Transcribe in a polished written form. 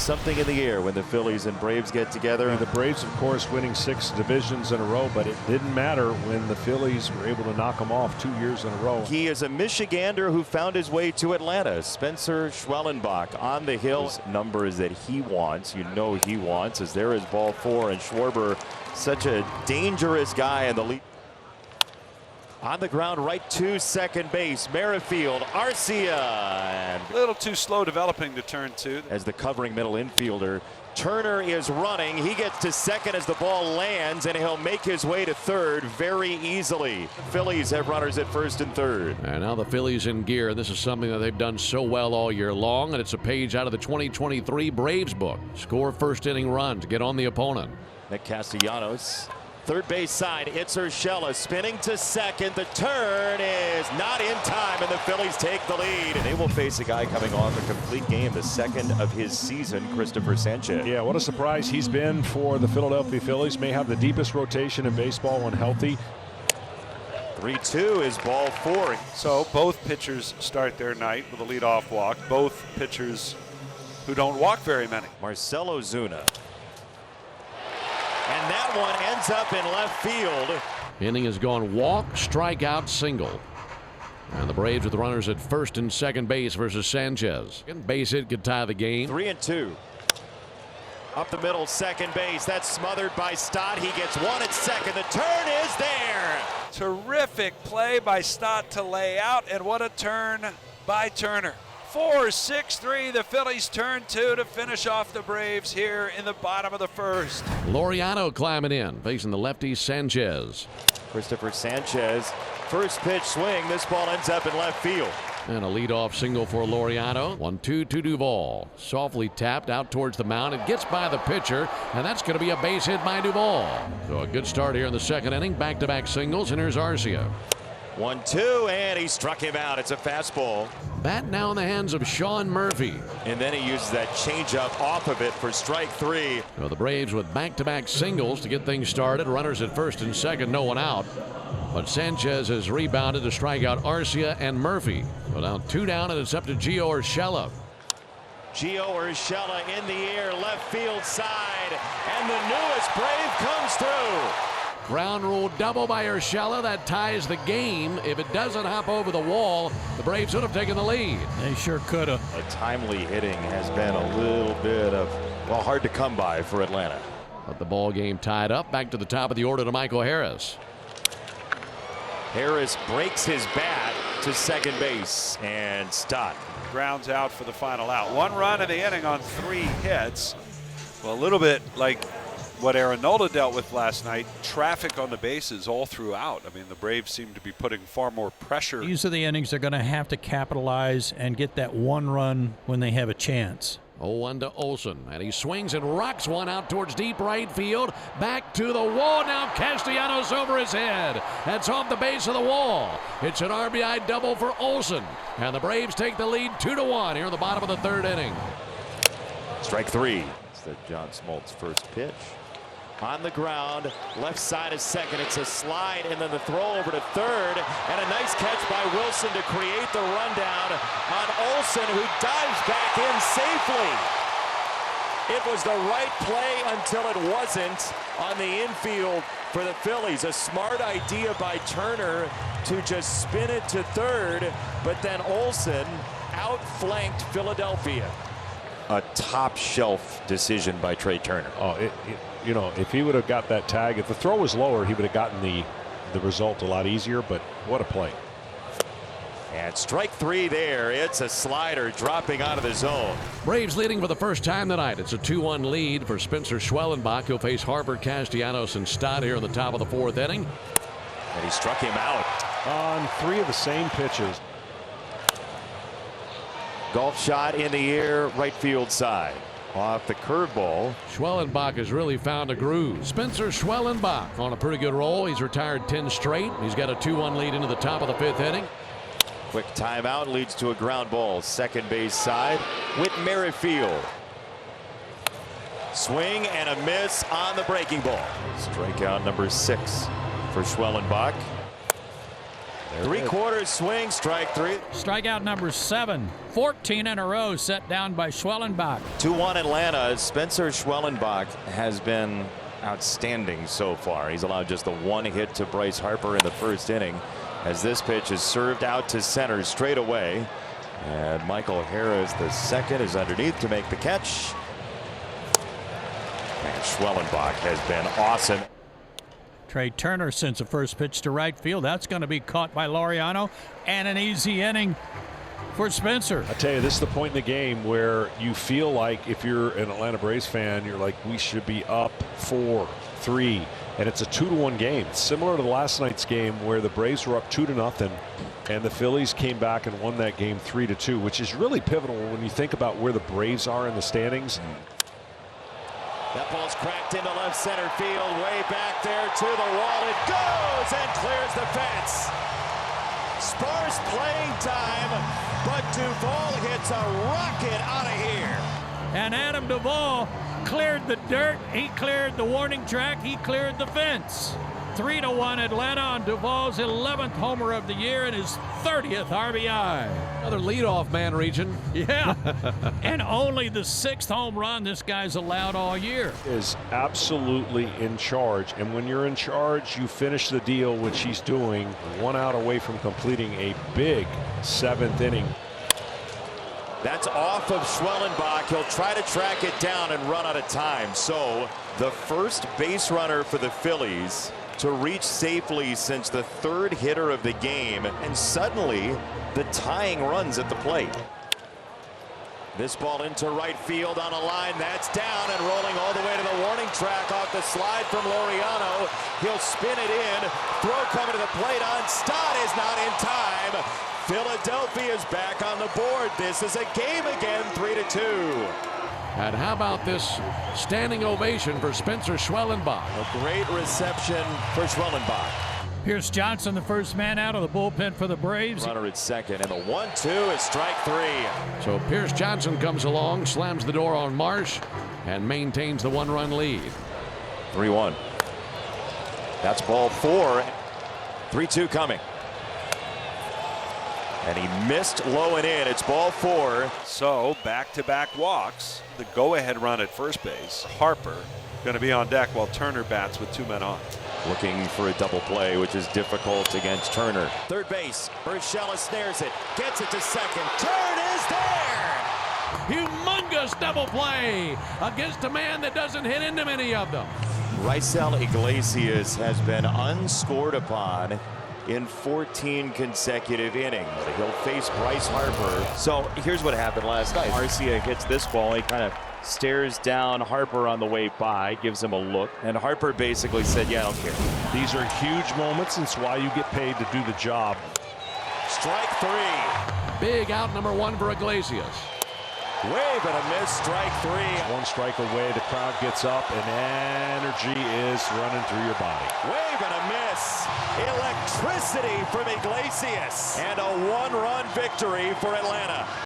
something in the air when the Phillies and Braves get together. And the Braves, of course, winning 6 divisions in a row, but it didn't matter when the Phillies were able to knock them off 2 years in a row. He is a Michigander who found his way to Atlanta. Spencer Schwellenbach on the hill. His numbers that he wants, you know he wants, as there is ball 4, and Schwarber, such a dangerous guy in the lead. On the ground, right to second base, Merrifield, Arcia. And a little too slow developing to turn 2. As the covering middle infielder, Turner is running. He gets to second as the ball lands, and he'll make his way to third very easily. The Phillies have runners at first and third. And now the Phillies in gear. This is something that they've done so well all year long, and it's a page out of the 2023 Braves book. Score first inning runs, get on the opponent. Nick Castellanos, third base side, it's Urshela spinning to second. The turn is not in time, and the Phillies take the lead. And they will face a guy coming off a complete game, the second of his season, Christopher Sanchez. Yeah, what a surprise he's been for the Philadelphia Phillies. May have the deepest rotation in baseball when healthy. 3-2 is ball 4. So both pitchers start their night with a leadoff walk. Both pitchers who don't walk very many. Marcell Ozuna. And that one ends up in left field. Inning has gone walk, strikeout, single. And the Braves with runners at first and second base versus Sanchez. Base hit could tie the game. 3-2. Up the middle, second base. That's smothered by Stott. He gets one at second. The turn is there. Terrific play by Stott to lay out, and what a turn by Turner. 4-6-3, the Phillies turn 2 to finish off the Braves here in the bottom of the first. Laureano climbing in, facing the lefty Sanchez. Christopher Sanchez, first pitch swing. This ball ends up in left field. And a leadoff single for Laureano. 1-2 to Duvall. Softly tapped out towards the mound. It gets by the pitcher, and that's going to be a base hit by Duvall. So a good start here in the second inning. Back-to-back singles, and here's Arcia. 1-2, and he struck him out. It's a fastball. Bat now in the hands of Sean Murphy. And then he uses that changeup off of it for strike 3. So the Braves with back-to-back singles to get things started. Runners at first and second, no one out. But Sanchez has rebounded to strike out Arcia and Murphy. So now 2 down, and it's up to Gio Urshela. Gio Urshela in the air, left field side, and the newest Brave comes through. Ground rule double by Urshela. That ties the game. If it doesn't hop over the wall, the Braves would have taken the lead. They sure could have. A timely hitting has been a little bit of, well, hard to come by for Atlanta. But the ball game tied up. Back to the top of the order to Michael Harris. Harris breaks his bat to second base, and Stott Grounds out for the final out. 1 run in the inning on 3 hits. Well, a little bit like what Aaron Nola dealt with last night, traffic on the bases all throughout. I mean, the Braves seem to be putting far more pressure. These are the innings they're going to have to capitalize and get that 1 run when they have a chance. 0-1 to Olsen, and he swings and rocks one out towards deep right field. Back to the wall. Now Castellanos over his head. That's off the base of the wall. It's an RBI double for Olsen, and the Braves take the lead 2-1 here in the bottom of the 3rd inning. strike 3. It's the John Smoltz first pitch. On the ground, left side is second. It's a slide, and then the throw over to third, and a nice catch by Wilson to create the rundown on Olsen, who dives back in safely. It was the right play until it wasn't on the infield for the Phillies. A smart idea by Turner to just spin it to third, but then Olsen outflanked Philadelphia. A top shelf decision by Trey Turner. Oh, you know, if he would have got that tag, if the throw was lower, he would have gotten the result a lot easier, but what a play. And strike 3 there. It's a slider dropping out of the zone. Braves leading for the first time tonight. It's a 2-1 lead for Spencer Schwellenbach. He'll face Harper, Castellanos, and Stott here in the top of the 4th inning. And he struck him out. On 3 of the same pitches. Golf shot in the air, right field side. Off the curveball. Schwellenbach has really found a groove. Spencer Schwellenbach on a pretty good roll. He's retired 10 straight. He's got a 2-1 lead into the top of the 5th inning. Quick timeout leads to a ground ball. Second base side with Merrifield. Swing and a miss on the breaking ball. Strikeout number 6 for Schwellenbach. Three-quarters swing, strike three. Strikeout number 7, 14 in a row set down by Schwellenbach. 2-1 Atlanta. Spencer Schwellenbach has been outstanding so far. He's allowed just the one hit to Bryce Harper in the first inning, as this pitch is served out to center straight away. And Michael Harris, the second, is underneath to make the catch. And Schwellenbach has been awesome. Trey Turner sends a first pitch to right field. That's going to be caught by Laureano, and an easy inning for Spencer. I tell you, this is the point in the game where you feel like, if you're an Atlanta Braves fan, you're like, we should be up 4-3, and it's a 2-1 game. Similar to last night's game where the Braves were up 2-0, and the Phillies came back and won that game 3-2, which is really pivotal when you think about where the Braves are in the standings. That ball's cracked into left center field, way back there to the wall. It goes and clears the fence. Sparse playing time, but Duvall hits a rocket out of here. And Adam Duvall cleared the dirt. He cleared the warning track. He cleared the fence. 3-1 Atlanta on Duvall's 11th homer of the year and his 30th RBI. Another leadoff man region. Yeah. And only the 6th home run this guy's allowed all year. Is absolutely in charge, and when you're in charge, you finish the deal, which he's doing. 1 out away from completing a big 7th inning. That's off of Schwellenbach. He'll try to track it down and run out of time. So the first base runner for the Phillies to reach safely since the 3rd hitter of the game, and suddenly the tying runs at the plate. This ball into right field on a line that's down and rolling all the way to the warning track off the slide from Laureano. He'll spin it in. Throw coming to the plate on Stott is not in time. Philadelphia is back on the board. This is a game again, 3-2. And how about this standing ovation for Spencer Schwellenbach? A great reception for Schwellenbach. Pierce Johnson, the first man out of the bullpen for the Braves. Runner at second, and the 1-2 is strike 3. So Pierce Johnson comes along, slams the door on Marsh, and maintains the 1-run lead. 3-1. That's ball 4. 3-2 coming. And he missed low and in. It's ball 4. So back-to-back walks. The go-ahead run at first base. Harper going to be on deck while Turner bats with 2 men on. Looking for a double play, which is difficult against Turner. Third base. Urshela snares it. Gets it to second. Turn is there. Humongous double play against a man that doesn't hit into many of them. Raisel Iglesias has been unscored upon in 14 consecutive innings. He'll face Bryce Harper. So here's what happened last night. Arcia hits this ball. He kind of stares down Harper on the way by, gives him a look, and Harper basically said, yeah, I don't care. These are huge moments, and it's why you get paid to do the job. Strike 3. Big out number 1 for Iglesias. Wave and a miss, strike 3. 1 strike away, the crowd gets up, and energy is running through your body. Wave and a miss. Electricity from Iglesias. And a 1-run victory for Atlanta.